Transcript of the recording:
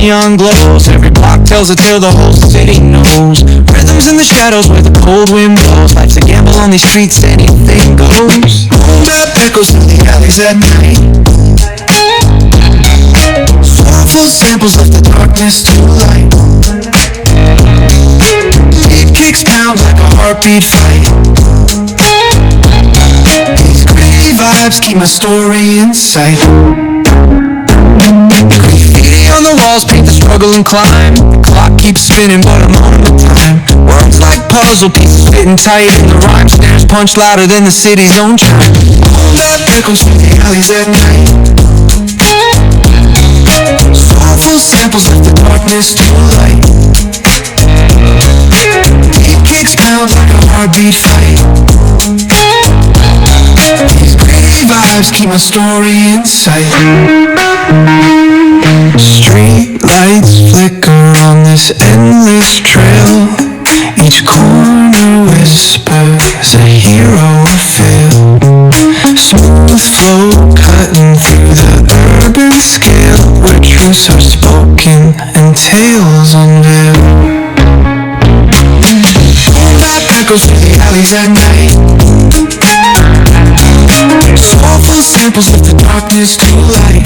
neon glows. Every block tells a tale the whole city knows. Rhythms in the shadows where the cold wind blows. Life's a gamble on these streets, anything goes. Hold up echoes through the alleys at night. Soulful samples of the darkness to light. Beat kicks pound like a heartbeat fight. These gritty vibes keep my story in sight. Graffiti on the walls paint the struggle and climb. The clock keeps spinning but I'm on the time. Words like puzzle pieces fitting tight, and the rhyme snares punch louder than the city's own chime. Hold up echoes through the alleys at night. Soulful samples of the darkness to light. Beat kicks pound like a heartbeat fight. These gritty vibes keep my story in sight. Street lights flicker on this endless trail. Each corner whispers a hero fail. Smooth flow cutting through the urban scale, where truths are spoken and tales unveiled. Hold up echoes through the alleys at night. Soulful samples of the darkness to light.